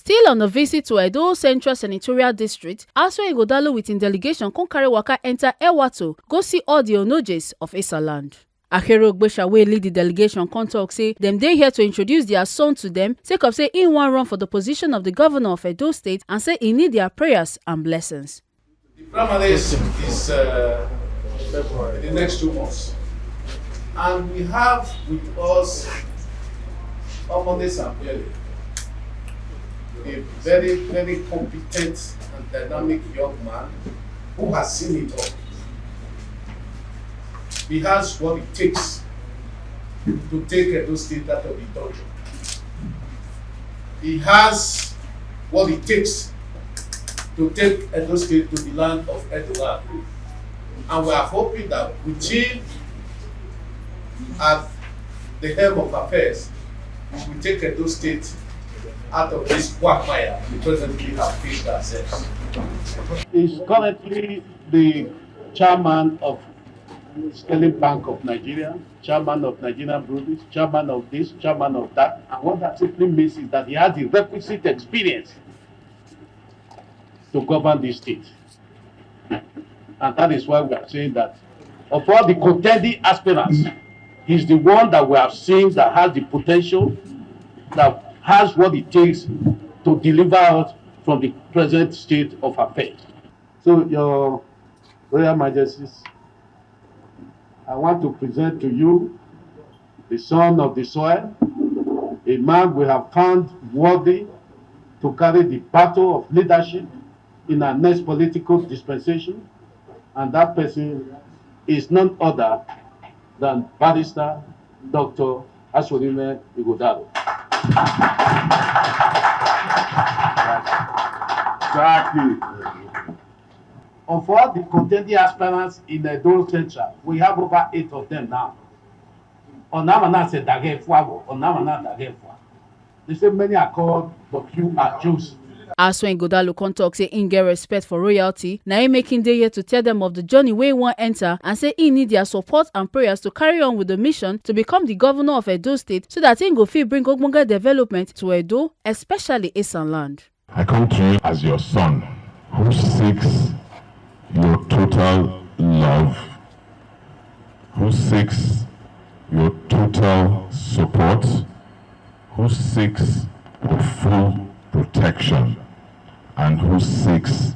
Still on a visit to Edo Central Senatorial District, Asue Ighodalo with in delegation come carry waka enter Ewato go see all the onojes of Esan land. Akero Ogbesha wey lead the delegation come talk say dem dey here to introduce their son to them sake of say he wan run for the position of the governor of Edo State and say he need their prayers and blessings. The primary is in the next 2 months, and we have with us Esan, a very, very competent and dynamic young man who has seen it all. He has what it takes to take Edo State out of the dungeon. He has what it takes to take Edo State to the land of Edo. And we are hoping that with him at the helm of affairs, we will take Edo State out of this quagmire we presently have faced ourselves. He's currently the chairman of Sterling Bank of Nigeria, chairman of Nigerian Breweries, chairman of this, chairman of that. And what that simply means is that he has the requisite experience to govern this state. And that is why we are saying that of all the contending aspirants, he's the one that we have seen that has the potential, that has what it takes to deliver us from the present state of affairs. So, Your Royal Majesties, I want to present to you the son of the soil, a man we have found worthy to carry the battle of leadership in our next political dispensation, and that person is none other than Barrister Dr. Asue Ighodalo. Of all the contending aspirants in the Edo Central, we have over 8 of them now. They say many are called, but few are chosen. Asue Ighodalo come talk say he get respect for royalty. Now he making day here to tell them of the journey where he want enter and say he need their support and prayers to carry on with the mission to become the governor of Edo State so that he go fit bring ogbonge development to Edo, especially Esan land. I come to you as your son who seeks your total love, who seeks your total support, who seeks your full protection, and who seeks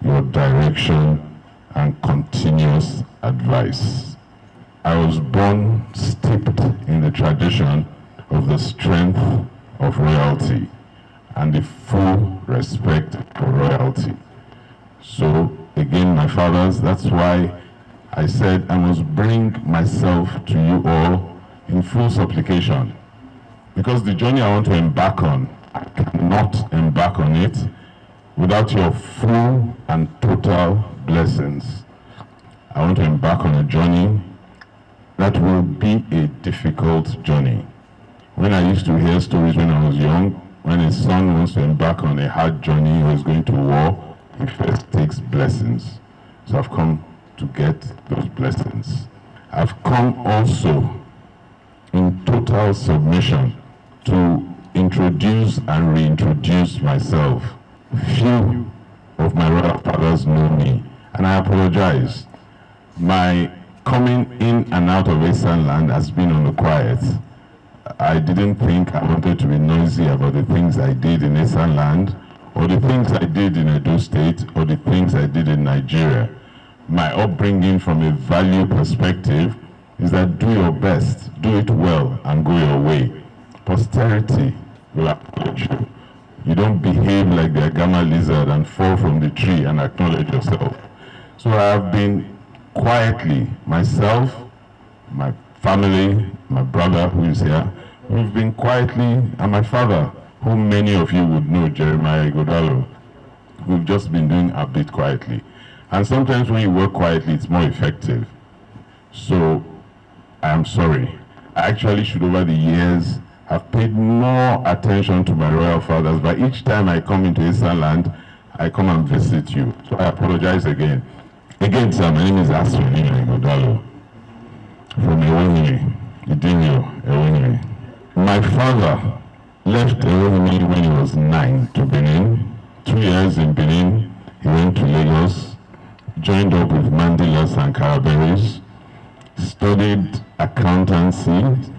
your direction and continuous advice. I was born steeped in the tradition of the strength of royalty and the full respect for royalty. So again, my fathers, that's why I said I must bring myself to you all in full supplication, because the journey I want to embark on, I cannot embark on it without your full and total blessings. I want to embark on a journey that will be a difficult journey. When I used to hear stories when I was young, when a son wants to embark on a hard journey or is going to war, he first takes blessings. So I've come to get those blessings. I've come also in total submission to introduce and reintroduce myself. Few of my royal fathers know me, and I apologize. My coming in and out of Esan land has been on the quiet. I didn't think I wanted to be noisy about the things I did in Esan land, or the things I did in Edo State, or the things I did in Nigeria. My upbringing from a value perspective is that do your best, do it well, and go your way. Posterity will acknowledge you. You don't behave like the Agama lizard and fall from the tree and acknowledge yourself. So I have been quietly, myself, my family, my brother who is here, we've been quietly, and my father, whom many of you would know, Jeremiah Ighodalo, we've just been doing a bit quietly. And sometimes when you work quietly, it's more effective. So I am sorry. I actually should, over the years, have paid more attention to my royal fathers, but each time I come into Esan land, I come and visit you. So I apologize again. Again, sir, my name is Asue Ighodalo from Ewonyi, Idinyo, Ewonyi. My father left Erohimi when he was 9 to Benin. 2 years in Benin, he went to Lagos, joined up with Mandelas and Caraberis, studied accountancy,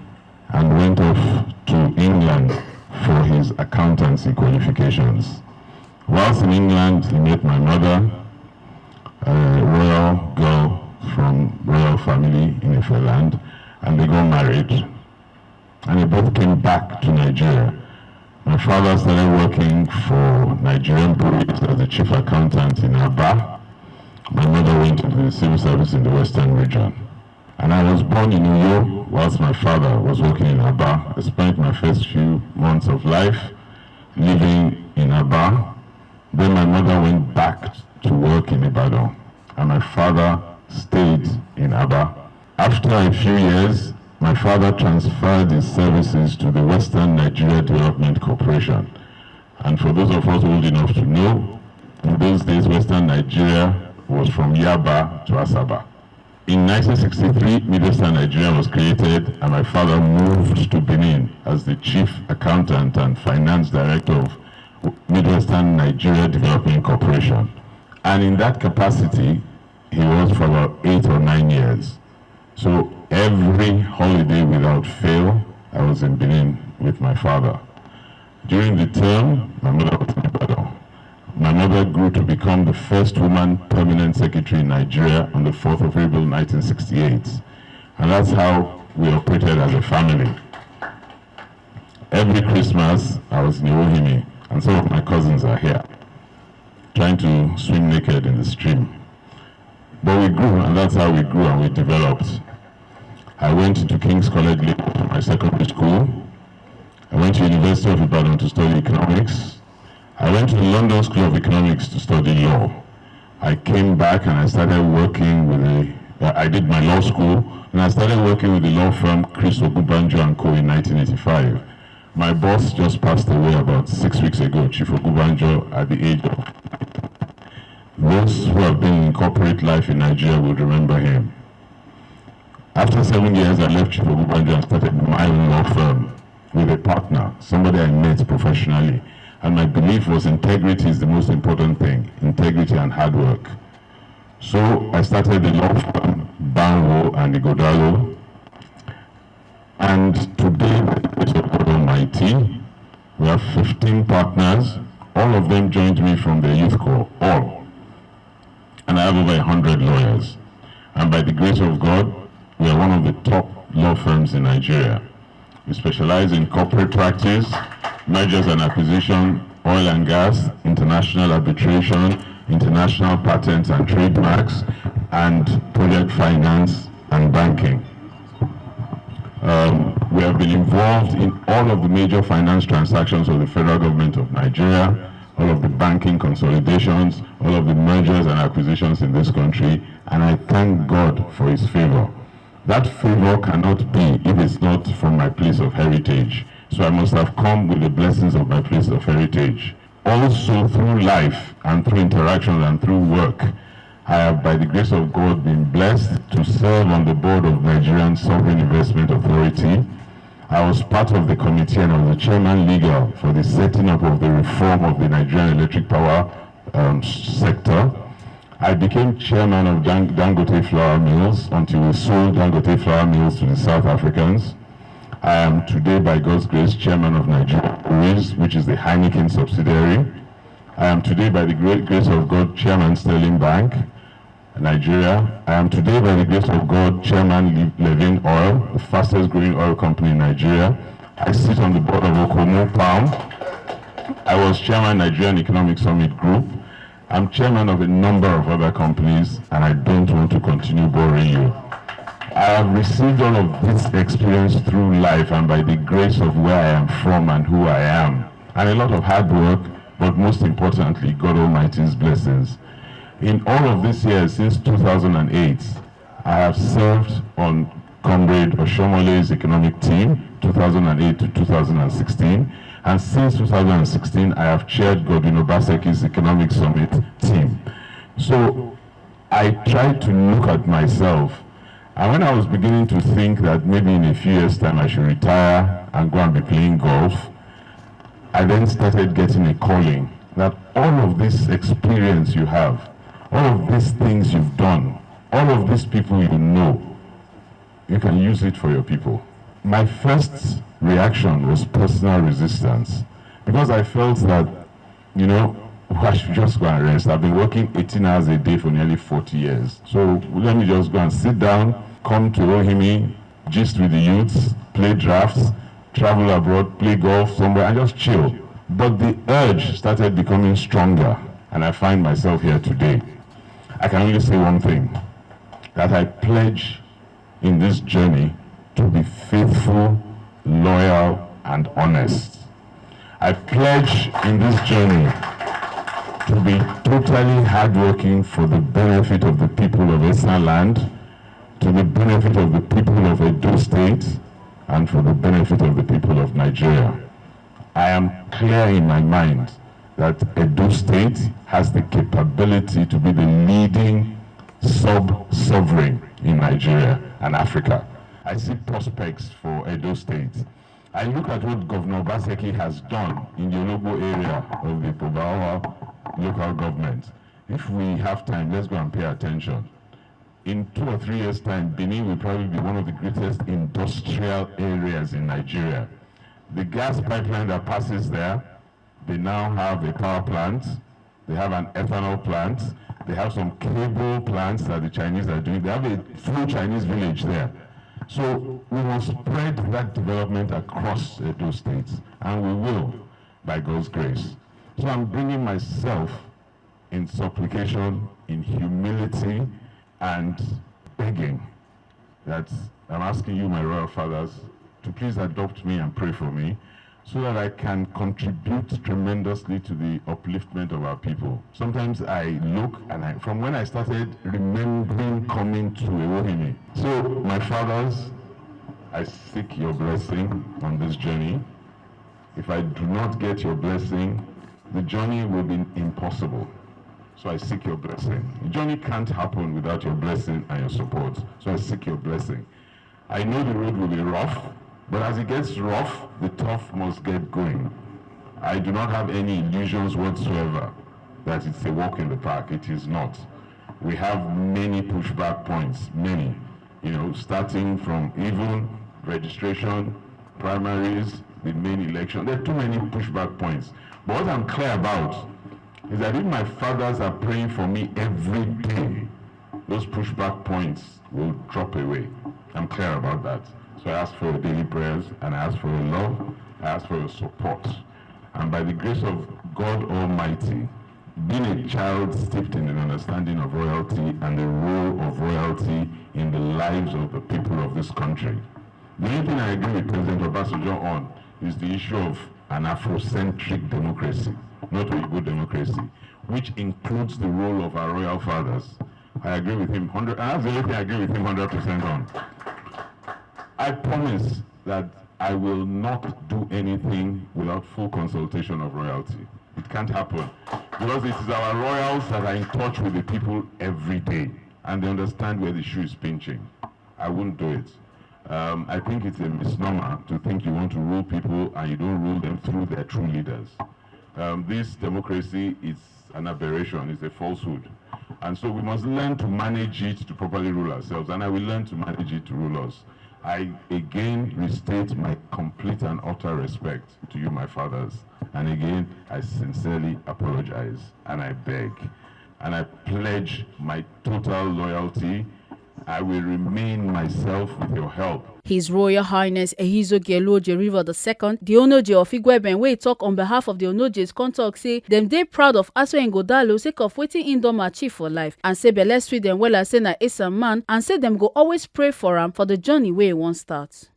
and went off to England for his accountancy qualifications. Whilst in England, he met my mother, a royal girl from royal family in Ifeland, and they got married. And they both came back to Nigeria. My father started working for Nigerian police as the chief accountant in Aba. My mother went into the civil service in the Western region. And I was born in Uyo whilst my father was working in Aba. I spent my first few months of life living in Aba. Then my mother went back to work in Ibadan, and my father stayed in Aba. After a few years, my father transferred his services to the Western Nigeria Development Corporation. And for those of us old enough to know, in those days, Western Nigeria was from Yaba to Asaba. In 1963, Midwestern Nigeria was created, and my father moved to Benin as the chief accountant and finance director of Midwestern Nigeria Development Corporation. And in that capacity, he was for about 8 or 9 years. So every holiday without fail, I was in Benin with my father. During the term, my mother was in Ibadan. My mother grew to become the first woman permanent secretary in Nigeria on the 4th of April 1968. And that's how we operated as a family. Every Christmas, I was in Erohimi, and some of my cousins are here, trying to swim naked in the stream. But we grew, and that's how we grew and we developed. I went into King's College Lagos for my secondary school. I went to University of Ibadan to study economics. I went to the London School of Economics to study law. I came back and I started working with I did my law school, and I started working with the law firm Chris Ogubanjo & Co. in 1985. My boss just passed away about 6 weeks ago, Chief Ogubanjo, at the age of... Those who have been in corporate life in Nigeria will remember him. After 7 years, I left Chief Ogubanjo and started my own law firm with a partner, somebody I met professionally. And my belief was integrity is the most important thing, integrity and hard work. So I started the law firm Banwo and Ighodalo. And today, by the grace of God Almighty, we have 15 partners. All of them joined me from the youth corps, all. And I have over 100 lawyers. And by the grace of God, we are one of the top law firms in Nigeria. We specialize in corporate practice, mergers and acquisition, oil and gas, international arbitration, international patents and trademarks, and project finance and banking. We have been involved in all of the major finance transactions of the federal government of Nigeria, all of the banking consolidations, all of the mergers and acquisitions in this country, and I thank God for his favor. That favor cannot be if it's not from my place of heritage. So I must have come with the blessings of my place of heritage. Also through life and through interaction and through work, I have, by the grace of God, been blessed to serve on the board of Nigerian Sovereign Investment Authority. I was part of the committee and I was the chairman legal for the setting up of the reform of the Nigerian electric power sector. I became chairman of Dangote Flour Mills until we sold Dangote Flour Mills to the South Africans. I am today, by God's grace, chairman of Nigeria Breweries, which is the Heineken subsidiary. I am today, by the great grace of God, chairman Sterling Bank, Nigeria. I am today, by the grace of God, chairman Levin Oil, the fastest growing oil company in Nigeria. I sit on the board of Okomo Palm. I was chairman Nigerian Economic Summit Group. I'm chairman of a number of other companies, and I don't want to continue boring you. I have received all of this experience through life and by the grace of where I am from and who I am. And a lot of hard work, but most importantly, God Almighty's blessings. In all of these years, since 2008, I have served on Comrade Oshomole's economic team, 2008 to 2016. And since 2016, I have chaired Godwin Obaseki's Economic Summit team. So I tried to look at myself. And when I was beginning to think that maybe in a few years' time I should retire and go and be playing golf, I then started getting a calling that all of this experience you have, all of these things you've done, all of these people you know, you can use it for your people. My first reaction was personal resistance, because I felt that, you know, I should just go and rest. I've been working 18 hours a day for nearly 40 years. So let me just go and sit down, come to Ohimi, gist with the youths, play drafts, travel abroad, play golf somewhere, and just chill. But the urge started becoming stronger, and I find myself here today. I can only say one thing, that I pledge in this journey to be faithful, loyal, and honest. I pledge in this journey to be totally hardworking for the benefit of the people of Esan land, to the benefit of the people of Edo State, and for the benefit of the people of Nigeria. I am clear in my mind that Edo State has the capability to be the leading sub-sovereign in Nigeria and Africa. I see prospects for Edo State. I look at what Governor Obaseki has done in the Ologbo area of the Pobawa local government. If we have time, let's go and pay attention. In 2 or 3 years' time, Benin will probably be one of the greatest industrial areas in Nigeria. The gas pipeline that passes there, they now have a power plant, they have an ethanol plant, they have some cable plants that the Chinese are doing. They have a full Chinese village there. So we will spread that development across Edo states, and we will, by God's grace. So I'm bringing myself in supplication, in humility, and begging that I'm asking you, my royal fathers, to please adopt me and pray for me, so that I can contribute tremendously to the upliftment of our people. Sometimes I look, and from when I started remembering coming to Ewohimi. So, my fathers, I seek your blessing on this journey. If I do not get your blessing, the journey will be impossible. So I seek your blessing. The journey can't happen without your blessing and your support. So I seek your blessing. I know the road will be rough, but as it gets rough, the tough must get going. I do not have any illusions whatsoever that it's a walk in the park. It is not. We have many pushback points, many. You know, starting from even registration, primaries, the main election. There are too many pushback points. But what I'm clear about is that if my fathers are praying for me every day, those pushback points will drop away. I'm clear about that. So I ask for your daily prayers, and I ask for your love, I ask for your support. And by the grace of God Almighty, being a child steeped in an understanding of royalty and the role of royalty in the lives of the people of this country, the only thing I agree with President Obasanjo on is the issue of an Afrocentric democracy, not a Igbo democracy, which includes the role of our royal fathers. I agree with him 100%. That's the only thing I agree with him 100% on. I promise that I will not do anything without full consultation of royalty. It can't happen, because it is our royals that are in touch with the people every day, and they understand where the shoe is pinching. I wouldn't do it. I think it's a misnomer to think you want to rule people and you don't rule them through their true leaders. This democracy is an aberration, it's a falsehood. And so we must learn to manage it to properly rule ourselves, and I will learn to manage it to rule us. I again restate my complete and utter respect to you, my fathers. And again, I sincerely apologize, and I beg, and I pledge my total loyalty. I will remain myself with your help. His Royal Highness Ehizogie Eluoje River II, the Onoje of Igweben, wey talk on behalf of the Onojes, come talk say dem dey proud of Asue Ighodalo sake of wetin im don achieve for life, and say belle sweet dem well as say na Esan man, and say dem go always pray for am for the journey wey e wan start.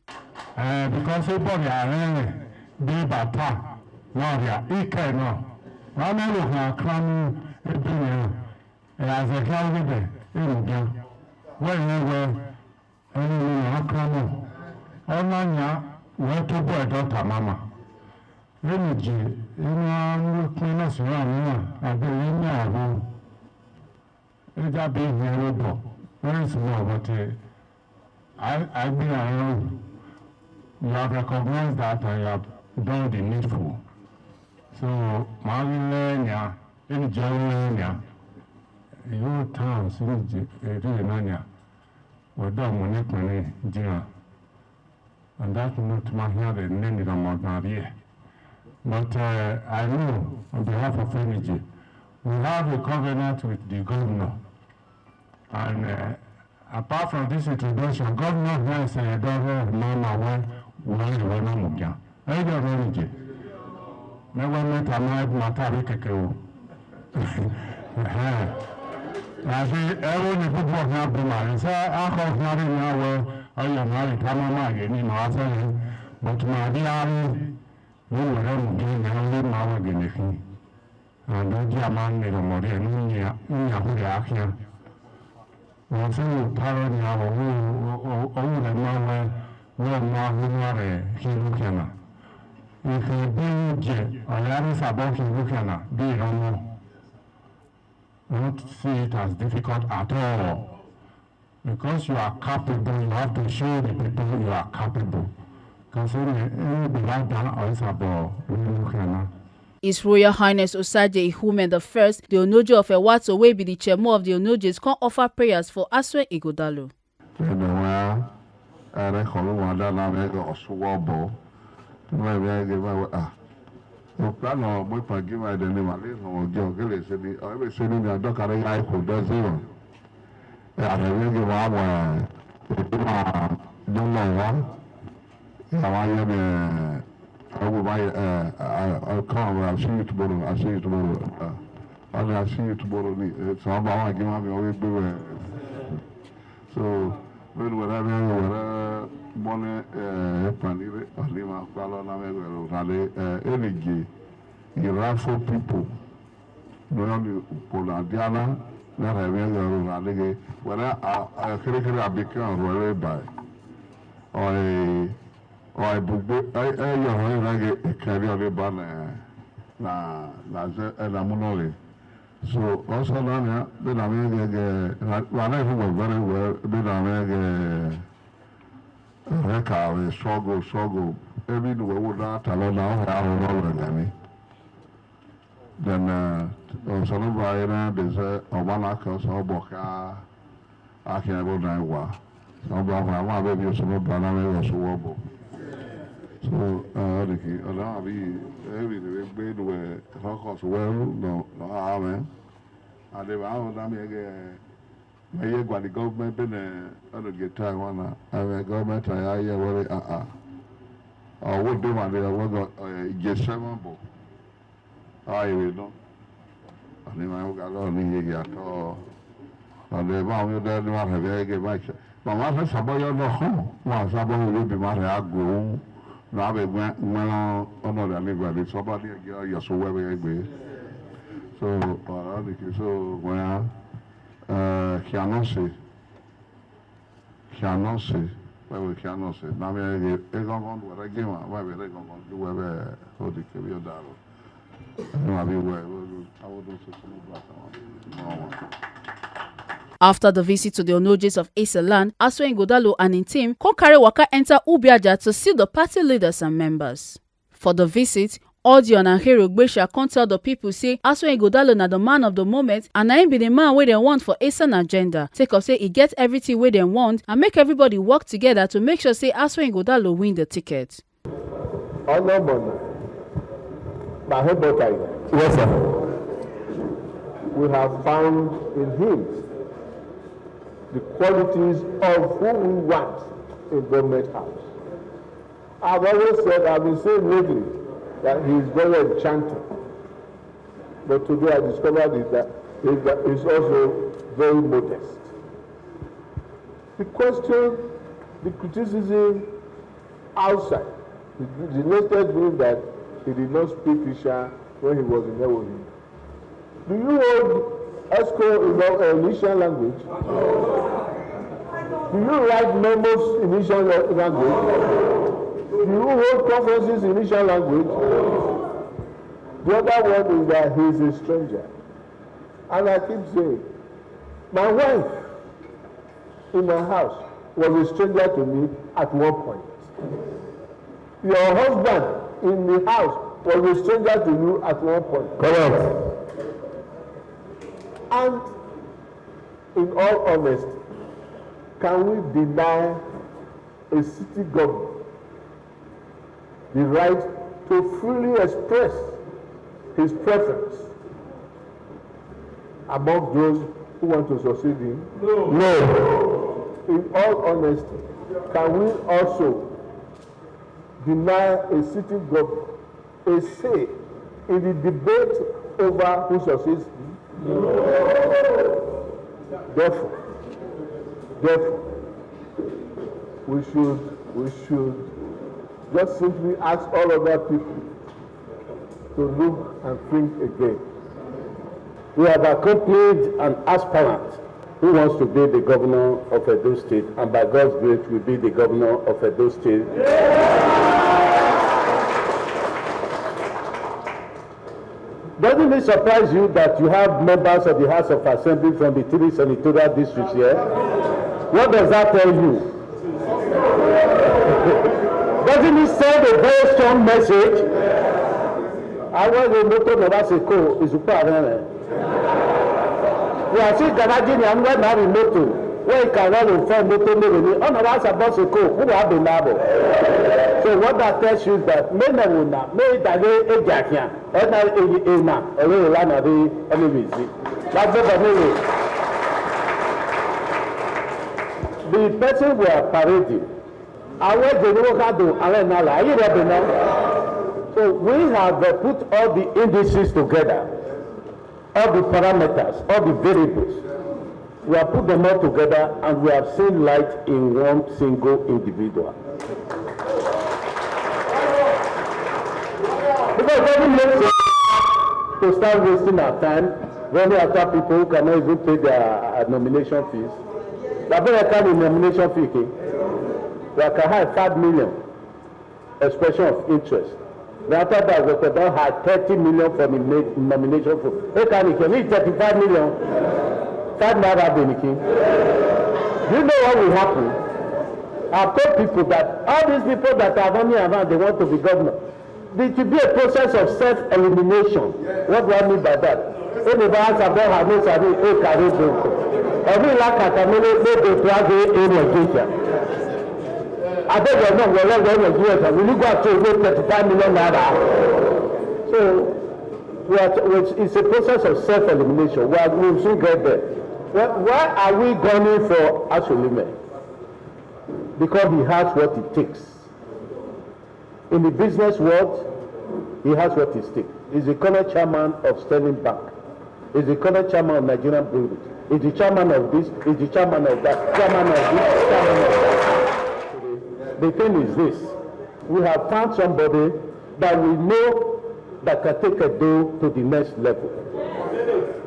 Because everybody are dey bata, warrior, ike no. One man look na cramming ebile, as a cloud there, in well, Akramo, Onanya, where to boy daughter Mama. Energy, in clean us around, I believe me at home. It's being very small, but I've been around. You have recognized that I have done the needful. So, Marlenia, in Jalania, your towns in Rinania, were done when it money, Jina. And that's not my head and name it on my. But I know, on behalf of Energy, we have a covenant with the governor. And apart from this introduction, governor has a daughter of Mama when you were not Mugia. I don't know it. Never met a night Matarikako. I say, everyone put what happened. I say, I hope not in our I am married Tamama in Martha, but my dear. We were not doing only Mawagenifi. And don't you among the Moria, Yahudia. Also, Tarania, all the Mama, well, Mahunare, Hilukana. If you do jet, or Yaris about Hilukana, be no. Don't see it as difficult at all. Because you are capable, you have to show the people you are capable. His Royal Highness Osaje Ihume I, the Onojo of Ewato, will be the chairman of the Onojes, can offer prayers for Asue Ighodalo. I'll come. I'll see you tomorrow. I'll see you tomorrow. I'll see you tomorrow. So I'm going to give me always be. So when I have money, Panini, Lima, Palana, Rale, Energy, Iran for people. No only Poladiana, not having a Rale. When I become Rale by I booked I carry on the banner na Munoli. So also now, then I very well, then I record struggle. Every day we would alone now have then also no buyer there's a one across all boka I can't go down wa. So I baby so banana was so so, allow me every bed where Hawkins well, no, amen. And they were out of me again. My year when the government been a get time one, I have government, I hear very, I would do my day, I would get 7 book. I will know. And then I got on the at all. And the mom, there do not have a much. But what has about your no home? Once I will be my go. Now we went on anybody. Somebody you're so very so when cannot say where we cannot say. Now we are going to what I give why we are going to do where how the career down. I will do some. After the visit to the Onojes of Esan, Asue Ighodalo and his team can carry waka enter Ubiaja to see the party leaders and members. For the visit, Odion and Hero Gbesha can tell the people say Asue Ighodalo na the man of the moment and na him be the man wey dem want for Esan agenda. Take up say he get everything wey dem want and make everybody work together to make sure say Asue Ighodalo win the ticket. Yes, sir. We have found in him the qualities of who we want in government house. I've always said, I've been saying lately that he is very enchanting. But today I discovered that he's also very modest. The question, the criticism outside, the latest being that he did not speak Isha when he was in Elohim. Do you hold ESCO in Isha language? Do you write memos in Isha language? Do you hold conferences in Isha language? The other one is that he is a stranger. And I keep saying, my wife in my house was a stranger to me at one point. Your husband in the house was a stranger to you at one point. Correct. And in all honesty, can we deny a city government the right to freely express his preference among those who want to succeed him? No. No. In all honesty, can we also deny a city government a say in the debate over who succeeds him? No. Therefore, we should just simply ask all other people to look and think again. We have accompanied an aspirant who wants to be the governor of Edo State, and by God's grace will be the governor of Edo State. Doesn't it surprise you that you have members of the House of Assembly from the 3 senatorial districts here? What does that tell you? Doesn't it send a very strong message? I want to motor Novaseko is a we are seeing Ganaji and when have a motor where you can run in front motor maybe on the last about a co who have been able. So what that tells you is that men will not made that a jackia and a man or a line of the enemies. That's the person we are parading. I want to know how to Arenala. You never know. So we have put all the indices together. All the parameters, all the variables, we have put them all together and we have seen light in one single individual. Because it doesn't make sense to start wasting our time running after people who cannot even pay their nomination fees. But when I come in nomination fee, we can have 5 million expression of interest. After that, we could have 30 million for the nomination for. Hey, can you need 35 million? 5 naira benefit. You know what will happen? I've told people that all these people that are running around, they want to be governor. It will be a process of self-elimination. What do I mean by that? Anybody has about how much I mean, a career broker. Every lack of a minute, they drag in education. I think we're not well Nigeria. We look at to 35 million naira. So it's a process of self-elimination. We should get there. Why are we gunning for Asue? Because he has what it takes. In the business world, he has what it takes. He's the current chairman of Sterling Bank. He's the current chairman of Nigerian Breweries. He's the chairman of this. He's the chairman of that. Chairman of this. Chairman of that. The thing is this, we have found somebody that we know that can take Edo to the next level.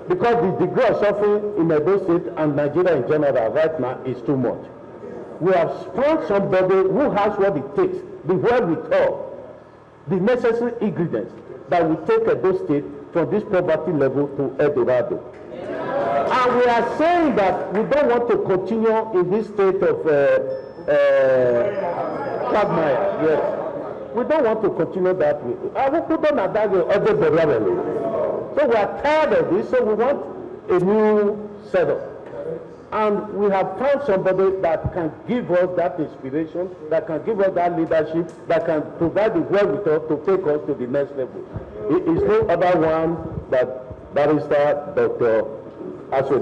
Because the degree of suffering in Edo State and Nigeria in general right now is too much. We have found somebody who has what it takes, the wherewithal, the necessary ingredients that will take Edo State from this poverty level to El Dorado. And we are saying that we don't want to continue in this state of yes. We don't want to continue that way. So we are tired of this, so we want a new setup. And we have found somebody that can give us that inspiration, that can give us that leadership, that can provide the wherewithal to take us to the next level. It is no other one but Barrister Dr. Asue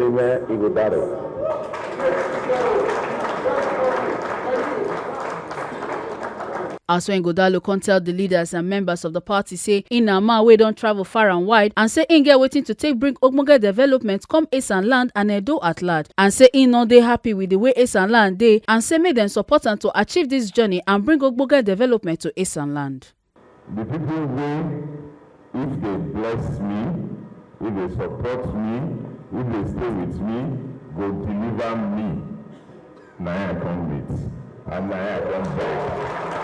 Ighodalo. Asue Ighodalo con tell the leaders and members of the party say in a man wey don travel far and wide and say in get waiting to take bring ogbonge development come Esan land and Edo at large, and say in no dey happy with the way Esan land dey, and say make dem support am to achieve this journey and bring ogbonge development to Esan land. The people wey, if they bless me, if they support me, if they stay with me, go deliver me. Now I come meet and now I come back.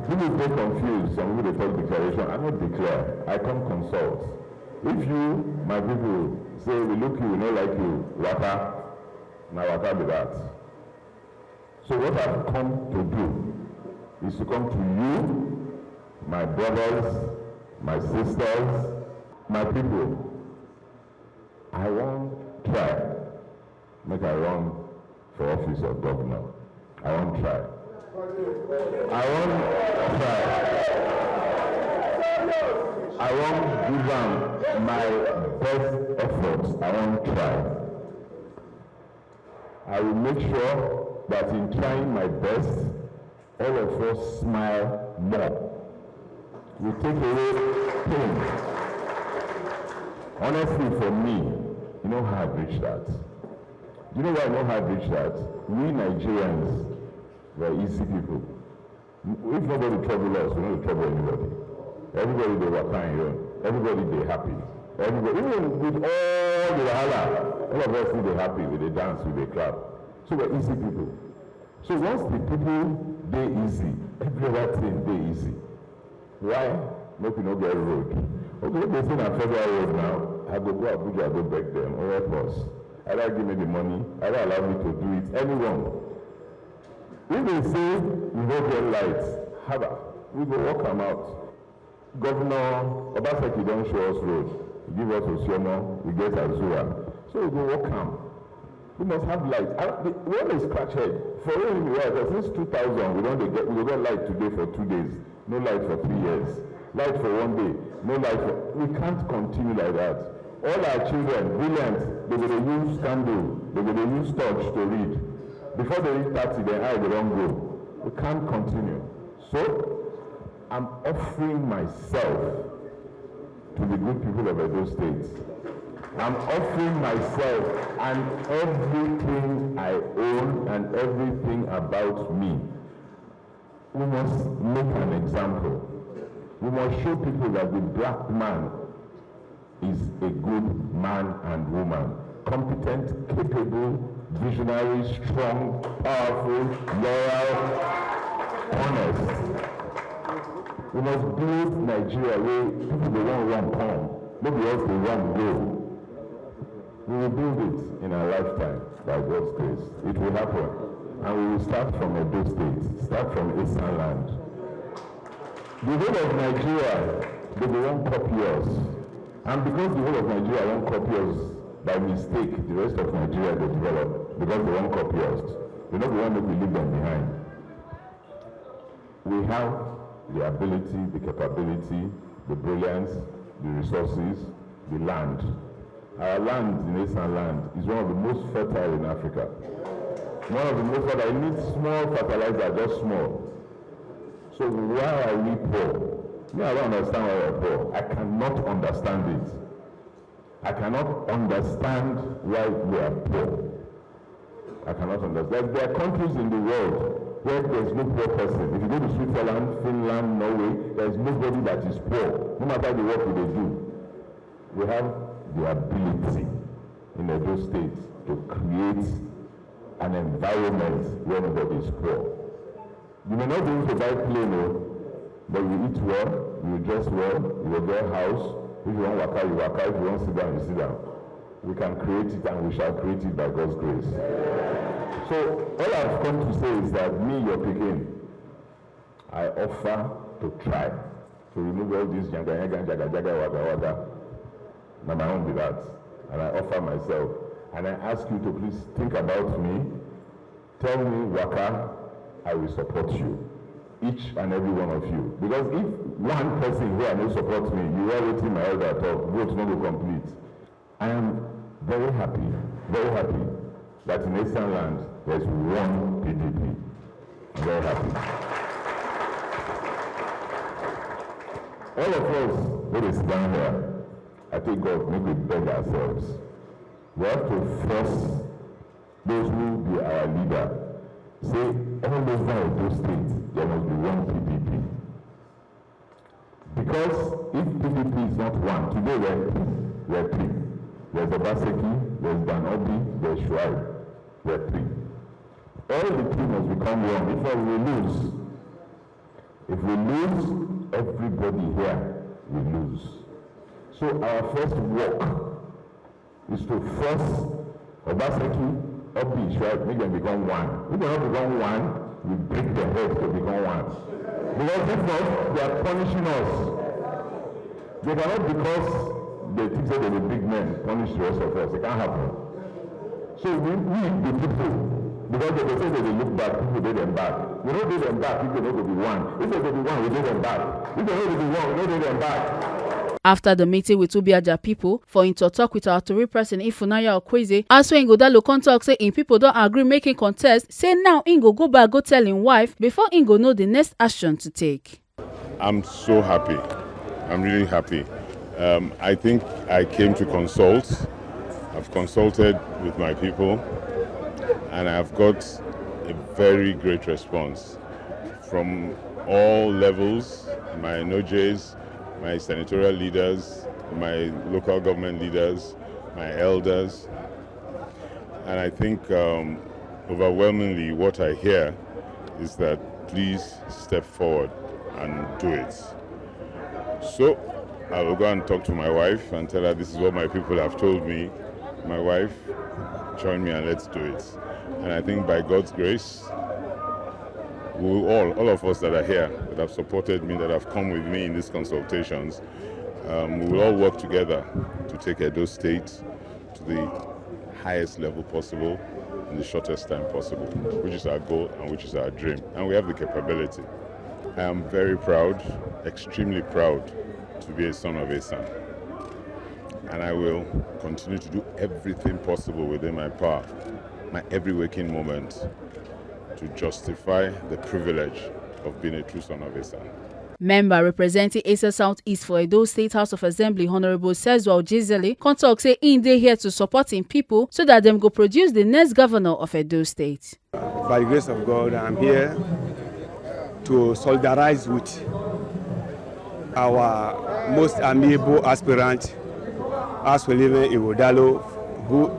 People get confused, some people they talk declaration. I don't declare, I come consult. If you, my people, say we look you, we not like you, waka, now waka be that. So what I've come to do is to come to you, my brothers, my sisters, my people. I won't try make I run for office of governor. I won't try. I won't try. I won't give them my best efforts. I won't try. I will make sure that in trying my best, all of us smile more. We take away pain. Honestly, for me, you know how I've reached that. You know why I know how I've reached that? We Nigerians were easy people. If nobody trouble us, we don't trouble anybody. Everybody they were kind here. Everybody they happy. Everybody, even with all the wahala, all of us they happy, with the dance, with the clap. So we're easy people. So once the people they easy, every other thing they easy. Why? Make we not get road. Okay, they say na federal road now. I go Abuja, I go beg them, or help us. Either give me the money, either allow me to do it. Anyone. If they say we don't get lights, we go walk them out. Governor Obaseki don't show us road. He give us Osiomo, we get Azua. So we go walk them. We must have light. We always scratch head. For real, since 2000, we got light today for 2 days. No light for 3 years. Light for 1 day. No light for. We can't continue like that. All our children, brilliant, they're going to use candle, they're going to use torch to read. Before they reach 30, their eye they don't go. We can't continue. So, I'm offering myself to the good people of Edo State. I'm offering myself and everything I own and everything about me. We must make an example. We must show people that the black man is a good man and woman. Competent, capable, visionary, strong, powerful, loyal, honest. We must build Nigeria where people they won't run come. Nobody else will run go. We will build it in our lifetime by God's grace. It will happen. And we will start from Edo State, start from Esan land. The whole of Nigeria, they won't copy us. And because the whole of Nigeria won't copy us by mistake, the rest of Nigeria they develop because they won't copy us. They don't want to leave them behind. We have the ability, the capability, the brilliance, the resources, the land. Our land in Esan land is one of the most fertile in Africa. One of the most fertile. It needs small fertilizer, just small. So why are we poor? Me, I don't understand why we're poor. I cannot understand it. I cannot understand why we are poor. I cannot understand. There are countries in the world where there's no poor person. If you go to Switzerland, Finland, Norway, there's nobody that is poor, no matter the work they do. We have the ability in Edo State to create an environment where nobody is poor. You may not be able to buy plane, but you eat well, you dress well, you will get a house. If you want waka, you waka. If you want sit down, you sit down. We can create it and we shall create it by God's grace. So all I've come to say is that me, your pikin, I offer to try to remove all this jaga waga. Now my own be that. And I offer myself. And I ask you to please think about me. Tell me waka, I will support you. Each and every one of you. Because if one person here no support me, you are waiting my elder talk, vote not go complete. I am very happy that in Esan land there is one PDP. I'm very happy. All of us who is down here, I think God make we beg ourselves. We have to force those who be our leader. Say all over those states there must be one PDP. Because if PDP is not one, today we're three. There's Obaseki, there's Danobi, there's Shuai. We're three. All the three must become one. If we lose, everybody here will lose. So our first work is to force Obaseki, Obi, Shuai, make them become one. If they don't become one, we break their heads to become one. Because if not, they are punishing us. They cannot, because they think that they're the big men, punish the rest of us. It can't happen. So we the people, because they say that they look back, people do them back. We don't do them back if they know to be one. If they do one, we do them back. If they know to be one, we don't do them back. After the meeting with Ubiaja people, for him to talk with our Tory person Ifunanya Okweze, Asue Ighodalo come talk say in people don't agree making contest, say now him go back go tell him wife before him go know the next action to take. I'm so happy. I'm really happy. I think I came to consult. I've consulted with my people and I've got a very great response from all levels, my NOJs, my senatorial leaders, my local government leaders, my elders. And I think overwhelmingly what I hear is that please step forward and do it. So I will go and talk to my wife and tell her this is what my people have told me. My wife, join me and let's do it. And I think by God's grace, we will all of us that are here, that have supported me, that have come with me in these consultations, we will all work together to take Edo State to the highest level possible in the shortest time possible, which is our goal and which is our dream. And we have the capability. I am very proud, extremely proud to be a son of Esan. And I will continue to do everything possible within my power, my every waking moment, to justify the privilege of being a true son of Esan. Member representing Asa Southeast for Edo State House of Assembly, Honorable Sezwa Ojizeli, come talk say in dey here to support him people so that them go produce the next governor of Edo State. By the grace of God, I'm here to solidarize with our most amiable aspirant, Asue Ighodalo, who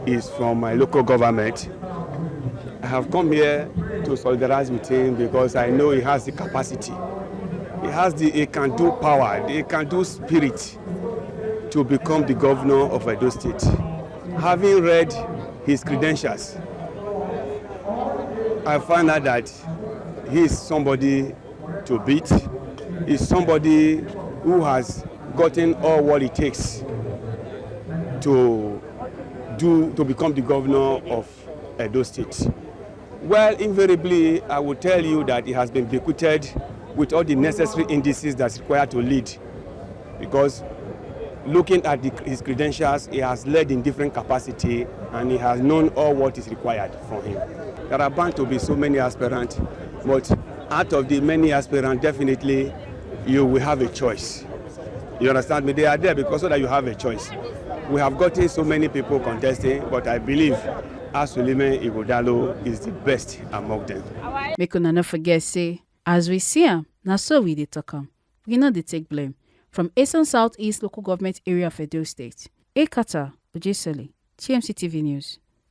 is from my local government. I have come here to solidarize with him because I know he has the capacity. He can do power, he can do spirit to become the governor of Edo State. Having read his credentials, I find out that he is somebody to beat. He's somebody who has gotten all what it takes to become the governor of Edo State. Well, invariably, I will tell you that he has been bequeathed with all the necessary indices that's required to lead. Because looking at his credentials, he has led in different capacity and he has known all what is required from him. There are bound to be so many aspirants, but out of the many aspirants, definitely you will have a choice. You understand me? They are there because so that you have a choice. We have gotten so many people contesting, but I believe Asue Ighodalo is the best among them. Make una no forget say, as we see him, na so we dey talk am. We no dey take blame. From Esan Southeast Local Government Area of Edo State, Ekata Ojiseli, TMC TV News.